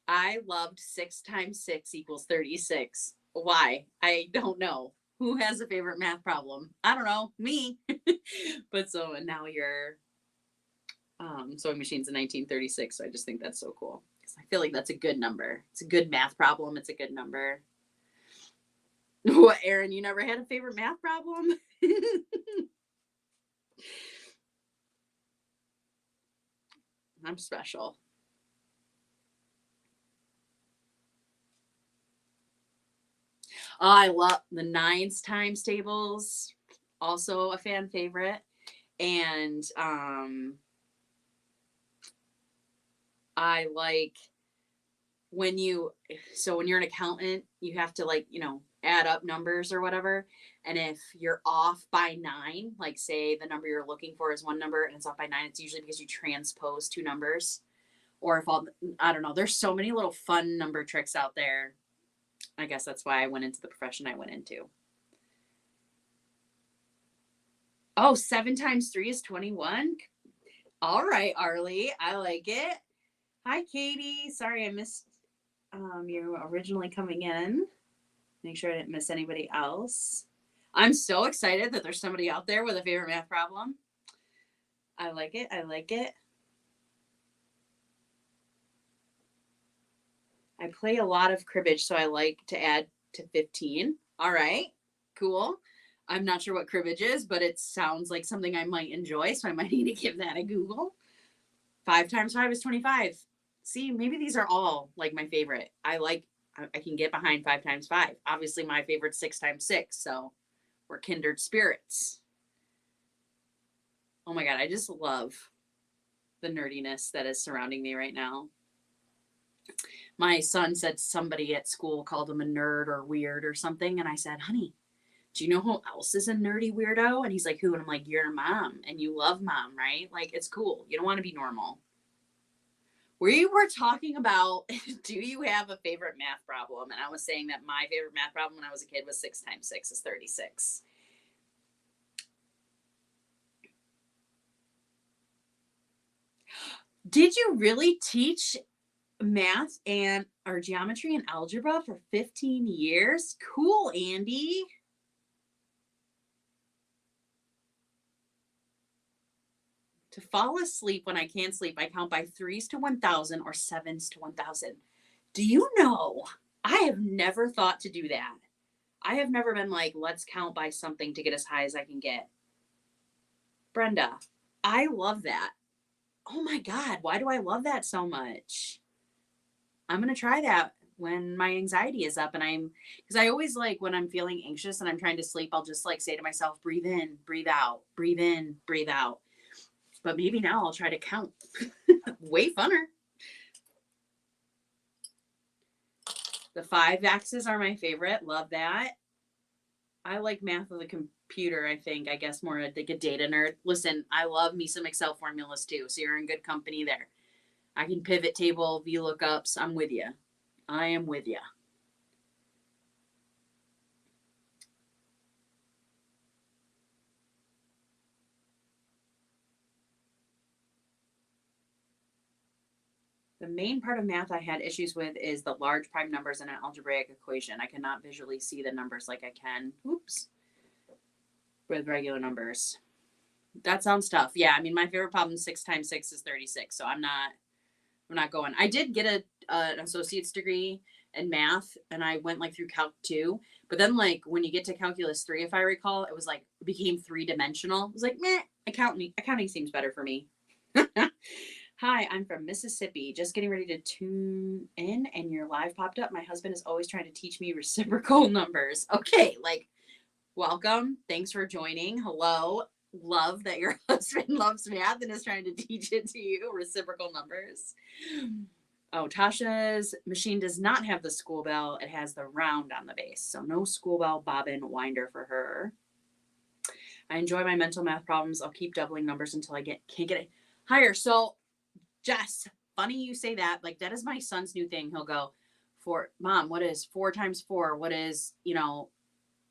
I loved 6 times 6 equals 36. Why? I don't know. Who has a favorite math problem? I don't know. Me. But so, and now your sewing machine's in 1936. So I just think that's so cool. Because I feel like that's a good number. It's a good math problem. It's a good number. What, Erin, you never had a favorite math problem? I'm special. Oh, I love the 9s times tables. Also a fan favorite. And I like when you're an accountant, you have to like, add up numbers or whatever. And if you're off by 9, like say the number you're looking for is one number and it's off by 9, it's usually because you transpose 2 numbers. Or if I don't know, there's so many little fun number tricks out there. I guess that's why I went into the profession I went into. Oh, 7 times 3 is 21. All right, Arlie, I like it. Hi, Katie. Sorry I missed you originally coming in. Make sure I didn't miss anybody else. I'm so excited that there's somebody out there with a favorite math problem. I like it. I like it. I play a lot of cribbage, so I like to add to 15. All right, cool. I'm not sure what cribbage is, but it sounds like something I might enjoy, so I might need to give that a Google. 5 times 5 is 25. See, maybe these are all like my favorite. I can get behind 5 times 5. Obviously, my favorite 6 times 6, so we're kindred spirits. Oh my God, I just love the nerdiness that is surrounding me right now. My son said somebody at school called him a nerd or weird or something. And I said, honey, do you know who else is a nerdy weirdo? And he's like, who? And I'm like, your mom. And you love mom, right? Like, it's cool. You don't want to be normal. We were talking about, do you have a favorite math problem? And I was saying that my favorite math problem when I was a kid was 6 times 6 is 36. Did you really teach math and or geometry and algebra for 15 years? Cool, Andy. To fall asleep when I can't sleep, I count by 3s to 1,000 or 7s to 1,000. Do you know? I have never thought to do that. I have never been like, let's count by something to get as high as I can get. Brenda, I love that. Oh my God, why do I love that so much? I'm going to try that when my anxiety is up because I always like when I'm feeling anxious and I'm trying to sleep, I'll just like say to myself, breathe in, breathe out, breathe in, breathe out. But maybe now I'll try to count. Way funner. The 5 axes are my favorite. Love that. I like math with a computer, I think. I guess more like a data nerd. Listen, I love me some Excel formulas too. So you're in good company there. I can pivot table, VLOOKUPs. I'm with you. I am with you. The main part of math I had issues with is the large prime numbers in an algebraic equation. I cannot visually see the numbers like I can. Oops. With regular numbers. That sounds tough. Yeah, I mean, my favorite problem 6 times 6 is 36. So I'm not going. I did get an associate's degree in math and I went like through Calc 2. But then like when you get to Calculus 3, if I recall, it was like it became 3-dimensional. It was like, meh, accounting seems better for me. Hi, I'm from Mississippi. Just getting ready to tune in and your live popped up. My husband is always trying to teach me reciprocal numbers. Okay, like welcome. Thanks for joining. Hello. Love that your husband loves math and is trying to teach it to you, reciprocal numbers. Oh, Tasha's machine does not have the school bell. It has the round on the base. So no school bell, bobbin, winder for her. I enjoy my mental math problems. I'll keep doubling numbers until I can't get it higher. So Jess, funny you say that. Like that is my son's new thing. He'll go, Mom, what is 4 times 4? What is,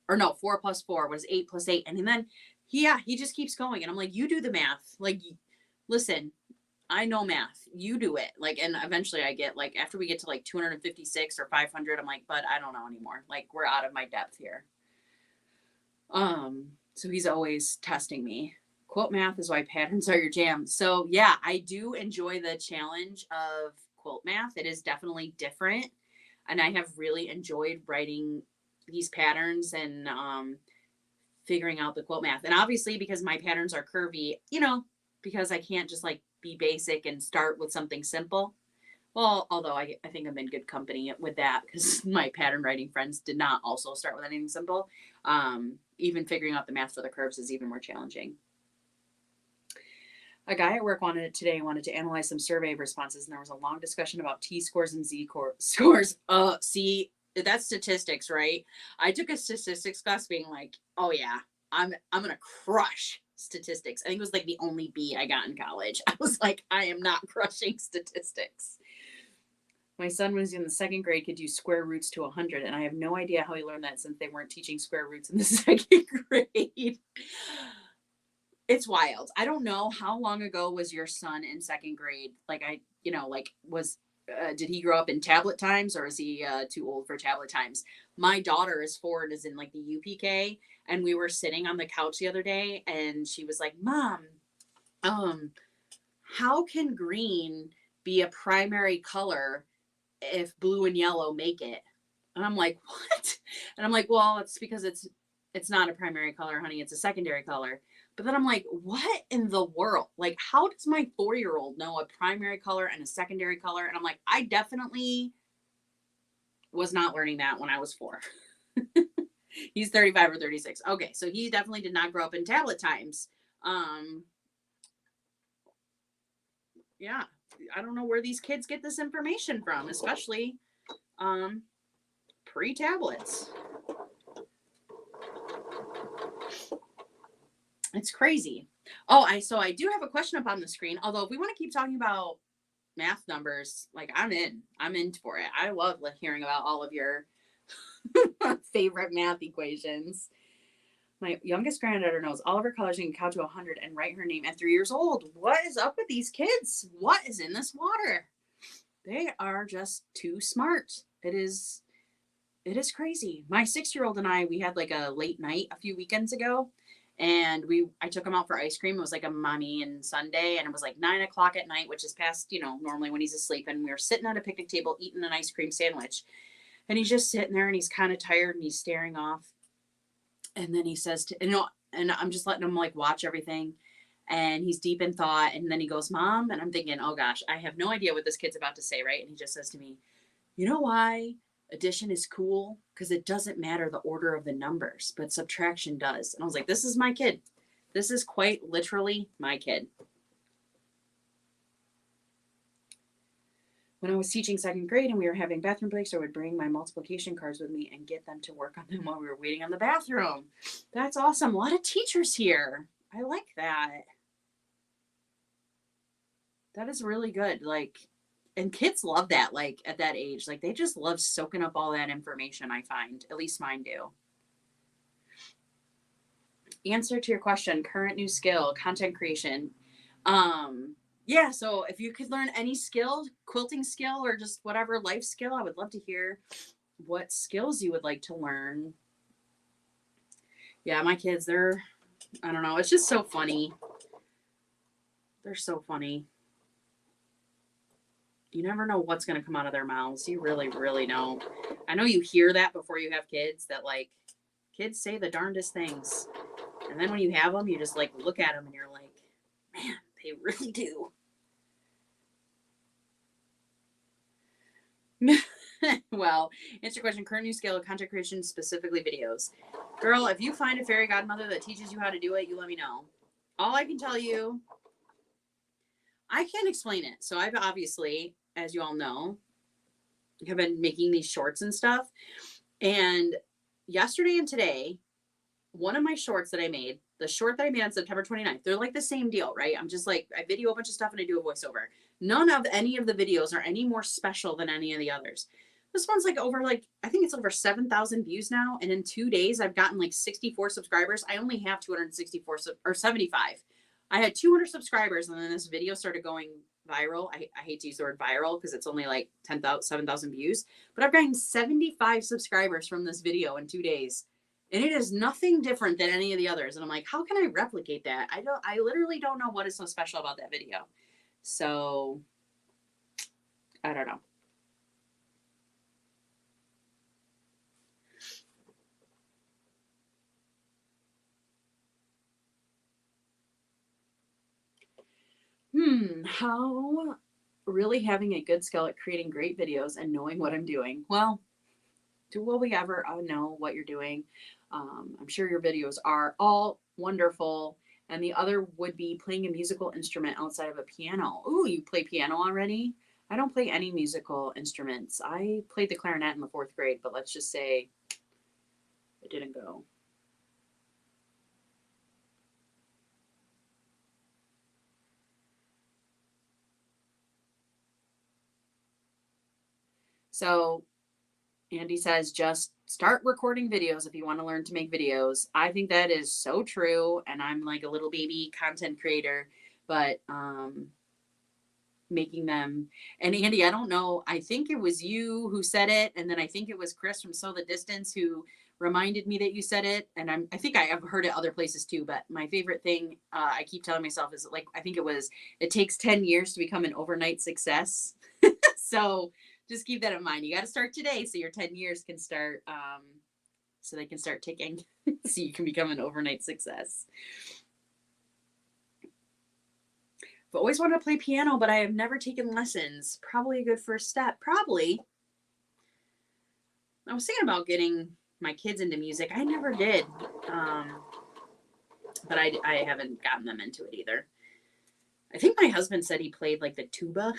or no, 4 plus 4 was 8 plus 8. And then, he just keeps going. And I'm like, you do the math. Like, listen, I know math. You do it. Like, and eventually I get like, after we get to like 256 or 500, I'm like, but I don't know anymore. Like, we're out of my depth here. So he's always testing me. Quilt math is why patterns are your jam. So yeah, I do enjoy the challenge of quilt math. It is definitely different. And I have really enjoyed writing these patterns and figuring out the quilt math. And obviously because my patterns are curvy, because I can't just like be basic and start with something simple. Well, although I think I'm in good company with that because my pattern writing friends did not also start with anything simple. Even figuring out the math for the curves is even more challenging. A guy at work wanted to analyze some survey responses, and there was a long discussion about T-scores and Z-scores. See, that's statistics, right? I took a statistics class being like, oh yeah, I'm gonna crush statistics. I think it was like the only B I got in college. I was like, I am not crushing statistics. My son was in the 2nd grade, could do square roots to 100, and I have no idea how he learned that since they weren't teaching square roots in the 2nd grade. It's wild. I don't know how long ago was your son in second grade. Like like was did he grow up in tablet times or is he too old for tablet times? My daughter is 4 and is in like the UPK, and we were sitting on the couch the other day and she was like, "Mom, um how can green be a primary color if blue and yellow make it?" And I'm like, "What?" And I'm like, "Well, it's because it's not a primary color, honey. It's a secondary color." But then I'm like, "What in the world? Like, how does my 4-year-old know a primary color and a secondary color?" And I'm like, "I definitely was not learning that when I was 4." He's 35 or 36. Okay, so he definitely did not grow up in tablet times. Um, yeah, I don't know where these kids get this information from, especially um pre-tablets. It's crazy. Oh, I do have a question up on the screen. Although if we want to keep talking about math numbers, like I'm in for it. I love hearing about all of your favorite math equations. My youngest granddaughter knows all of her colors and can count to 100 and write her name at 3 years old. What is up with these kids? What is in this water? They are just too smart. It is crazy. My 6-year-old and we had like a late night a few weekends ago, and I took him out for ice cream. It was like a mommy and Sunday, and it was like 9 o'clock at night, which is past, normally when he's asleep. And we were sitting at a picnic table eating an ice cream sandwich, and he's just sitting there and he's kind of tired and he's staring off. And then he says and I'm just letting him like watch everything. And he's deep in thought. And then he goes, "Mom," and I'm thinking, oh gosh, I have no idea what this kid's about to say, right? And he just says to me, "You know why addition is cool? Because it doesn't matter the order of the numbers, but subtraction does." And I was like, this is my kid. This is quite literally my kid. When I was teaching second grade and we were having bathroom breaks, I would bring my multiplication cards with me and get them to work on them while we were waiting on the bathroom. That's awesome. A lot of teachers here. I like that. That is really good. Like, and kids love that, like at that age. Like they just love soaking up all that information, I find. At least mine do. Answer to your question, current new skill, content creation. Yeah, so if you could learn any skill, quilting skill or just whatever life skill, I would love to hear what skills you would like to learn. Yeah, my kids, I don't know, it's just so funny. They're so funny. You never know what's going to come out of their mouths. You really, really don't. I know you hear that before you have kids, that like kids say the darndest things. And then when you have them, you just like look at them and you're like, man, they really do. Well, answer your question. Current new skill, content creation, specifically videos. Girl, if you find a fairy godmother that teaches you how to do it, you let me know. All I can tell you, I can't explain it. So I've obviously, as you all know, have been making these shorts and stuff. And yesterday and today, one of my shorts that I made, the short that I made on September 29th, they're like the same deal, right? I'm just like, I video a bunch of stuff and I do a voiceover. None of any of the videos are any more special than any of the others. This one's like over I think it's over 7,000 views now. And in 2 days, I've gotten like 64 subscribers. I only have 264 or 75. I had 200 subscribers and then this video started going viral. I hate to use the word viral because it's only like 10,000, 7,000 views, but I've gotten 75 subscribers from this video in 2 days. And it is nothing different than any of the others. And I'm like, how can I replicate that? I literally don't know what is so special about that video. So I don't know. How really having a good skill at creating great videos and knowing what I'm doing. Well, will we ever know what you're doing? I'm sure your videos are all wonderful. And the other would be playing a musical instrument outside of a piano. Ooh, you play piano already? I don't play any musical instruments. I played the clarinet in the 4th grade, but let's just say it didn't go. So Andy says, just start recording videos if you want to learn to make videos. I think that is so true. And I'm like a little baby content creator, but making them. And Andy, I don't know. I think it was you who said it. And then I think it was Chris from So the Distance who reminded me that you said it. And I think I have heard it other places too. But my favorite thing I keep telling myself is like, I think it takes 10 years to become an overnight success. So just keep that in mind. You got to start today so your 10 years can start, so they can start ticking so you can become an overnight success. I've always wanted to play piano, but I have never taken lessons. Probably a good first step. Probably. I was thinking about getting my kids into music. I never did. But I haven't gotten them into it either. I think my husband said he played like the tuba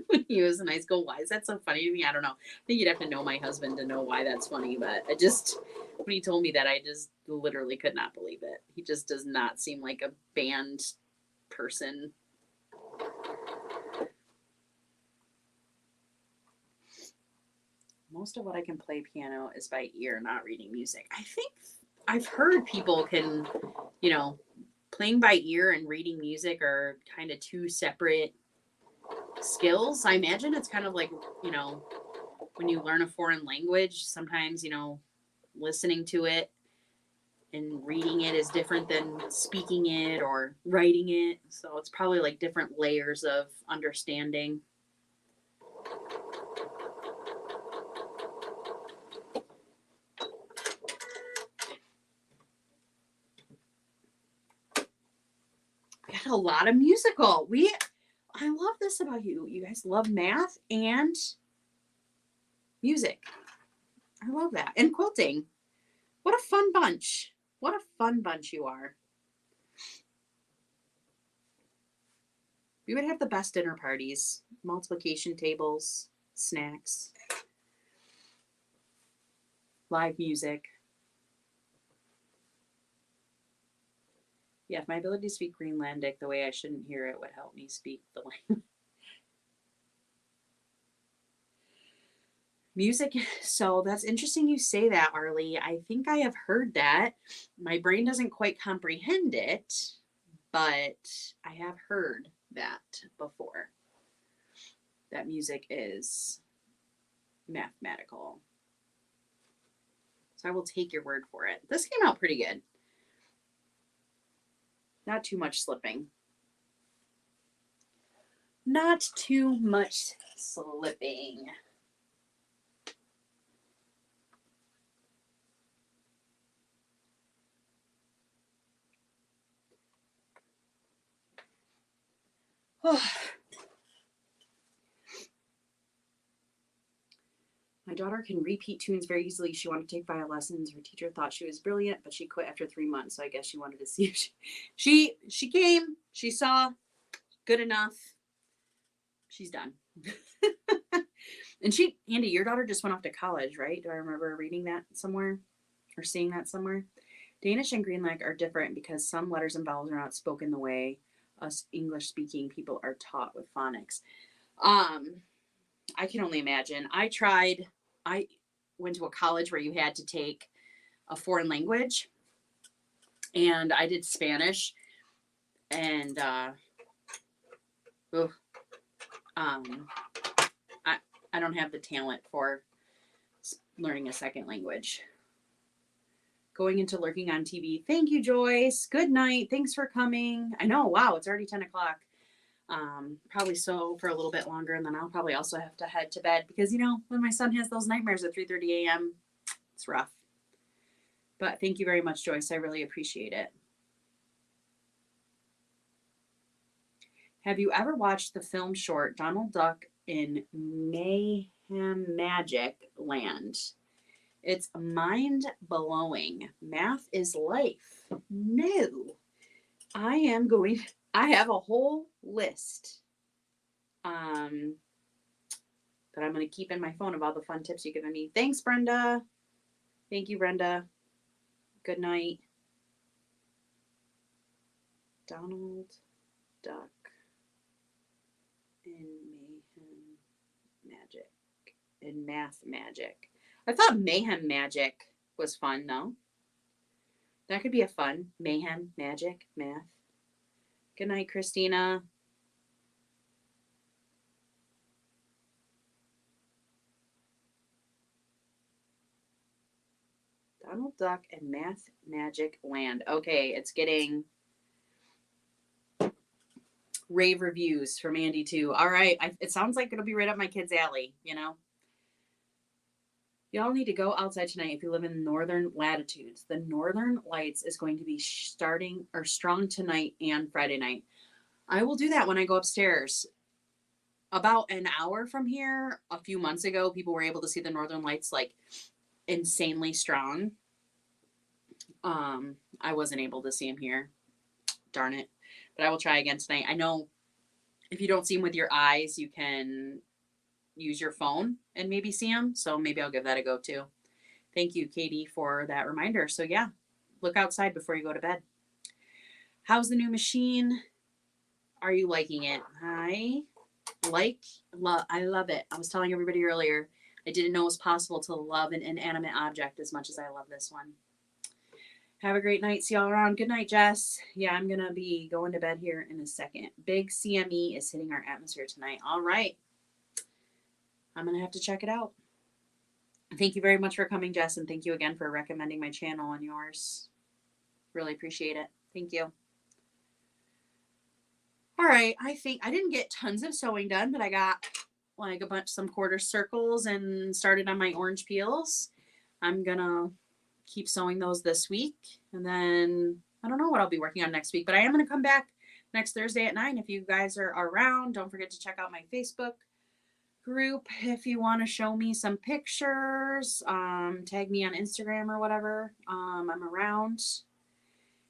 when he was in high school. Why is that so funny to me? I don't know. I think you'd have to know my husband to know why that's funny. But when he told me that, I just literally could not believe it. He just does not seem like a band person. Most of what I can play piano is by ear, not reading music. I think I've heard people can, playing by ear and reading music are kind of two separate skills. I imagine it's kind of like, when you learn a foreign language, sometimes, listening to it and reading it is different than speaking it or writing it. So it's probably like different layers of understanding. We got a lot of musical. I love this about you. You guys love math and music. I love that. And quilting. What a fun bunch. What a fun bunch you are. We would have the best dinner parties, multiplication tables, snacks, live music. Yeah, if my ability to speak Greenlandic the way I shouldn't hear it would help me speak the language. Music, so that's interesting you say that, Arlie. I think I have heard that. My brain doesn't quite comprehend it, but I have heard that before. That music is mathematical. So I will take your word for it. This came out pretty good. Not too much slipping. Not too much slipping. Oh. My daughter can repeat tunes very easily. She wanted to take violin lessons. Her teacher thought she was brilliant, but she quit after 3 months. So I guess she wanted to see if she came, she saw, good enough. She's done. And Andy, your daughter just went off to college, right? Do I remember reading that somewhere or seeing that somewhere? Danish and Greenland are different because some letters and vowels are not spoken the way us English speaking people are taught with phonics. I can only imagine. I went to a college where you had to take a foreign language, and I did Spanish, and I don't have the talent for learning a second language. Going into lurking on TV. Thank you, Joyce. Good night. Thanks for coming. I know. Wow, it's already 10 o'clock. Probably so for a little bit longer, and then I'll probably also have to head to bed because, when my son has those nightmares at 3:30 a.m., it's rough. But thank you very much, Joyce. I really appreciate it. Have you ever watched the film short Donald Duck in Mayhem Magic Land? It's mind-blowing. Math is life. No. I have a whole list that I'm going to keep in my phone of all the fun tips you've given me. Thanks, Brenda. Thank you, Brenda. Good night. Donald Duck in Mayhem Magic. In Math Magic. I thought Mayhem Magic was fun, though. That could be a fun Mayhem Magic math. Good night, Christina. Donald Duck and Math Magic Land. Okay, it's getting rave reviews from Andy too. All right, it sounds like it'll be right up my kid's alley, you know? Y'all need to go outside tonight if you live in northern latitudes. The northern lights is going to be starting or strong tonight and Friday night. I will do that when I go upstairs. About an hour from here, a few months ago, people were able to see the northern lights like insanely strong. I wasn't able to see them here. Darn it. But I will try again tonight. I know if you don't see them with your eyes, you can use your phone and maybe see them. So maybe I'll give that a go too. Thank you, Katie, for that reminder. So yeah, look outside before you go to bed. How's the new machine? Are you liking it? I love it. I was telling everybody earlier, I didn't know it was possible to love an inanimate object as much as I love this one. Have a great night. See y'all around. Good night, Jess. Yeah, I'm going to be going to bed here in a second. Big CME is hitting our atmosphere tonight. All right. I'm going to have to check it out. Thank you very much for coming, Jess, and thank you again for recommending my channel and yours. Really appreciate it. Thank you. All right, I think I didn't get tons of sewing done, but I got like some quarter circles and started on my orange peels. I'm going to keep sewing those this week. And then I don't know what I'll be working on next week, but I am going to come back next Thursday at 9. If you guys are around, don't forget to check out my Facebook group. If you want to show me some pictures, tag me on Instagram or whatever. I'm around.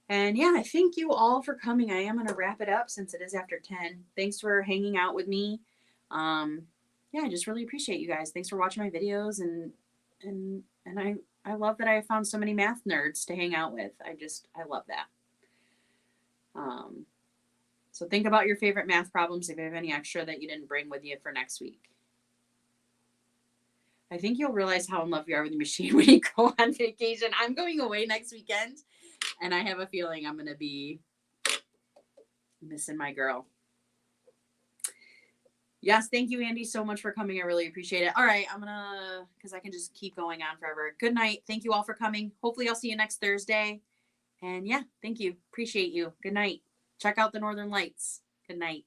And yeah, I thank you all for coming. I am going to wrap it up since it is after 10. Thanks for hanging out with me. Yeah, I just really appreciate you guys. Thanks for watching my videos, and I love that I found so many math nerds to hang out with. I love that. So think about your favorite math problems if you have any extra that you didn't bring with you for next week. I think you'll realize how in love you are with the machine when you go on vacation. I'm going away next weekend, and I have a feeling I'm going to be missing my girl. Yes, thank you, Andy, so much for coming. I really appreciate it. All right, because I can just keep going on forever. Good night. Thank you all for coming. Hopefully I'll see you next Thursday. And yeah, thank you. Appreciate you. Good night. Check out the Northern Lights. Good night.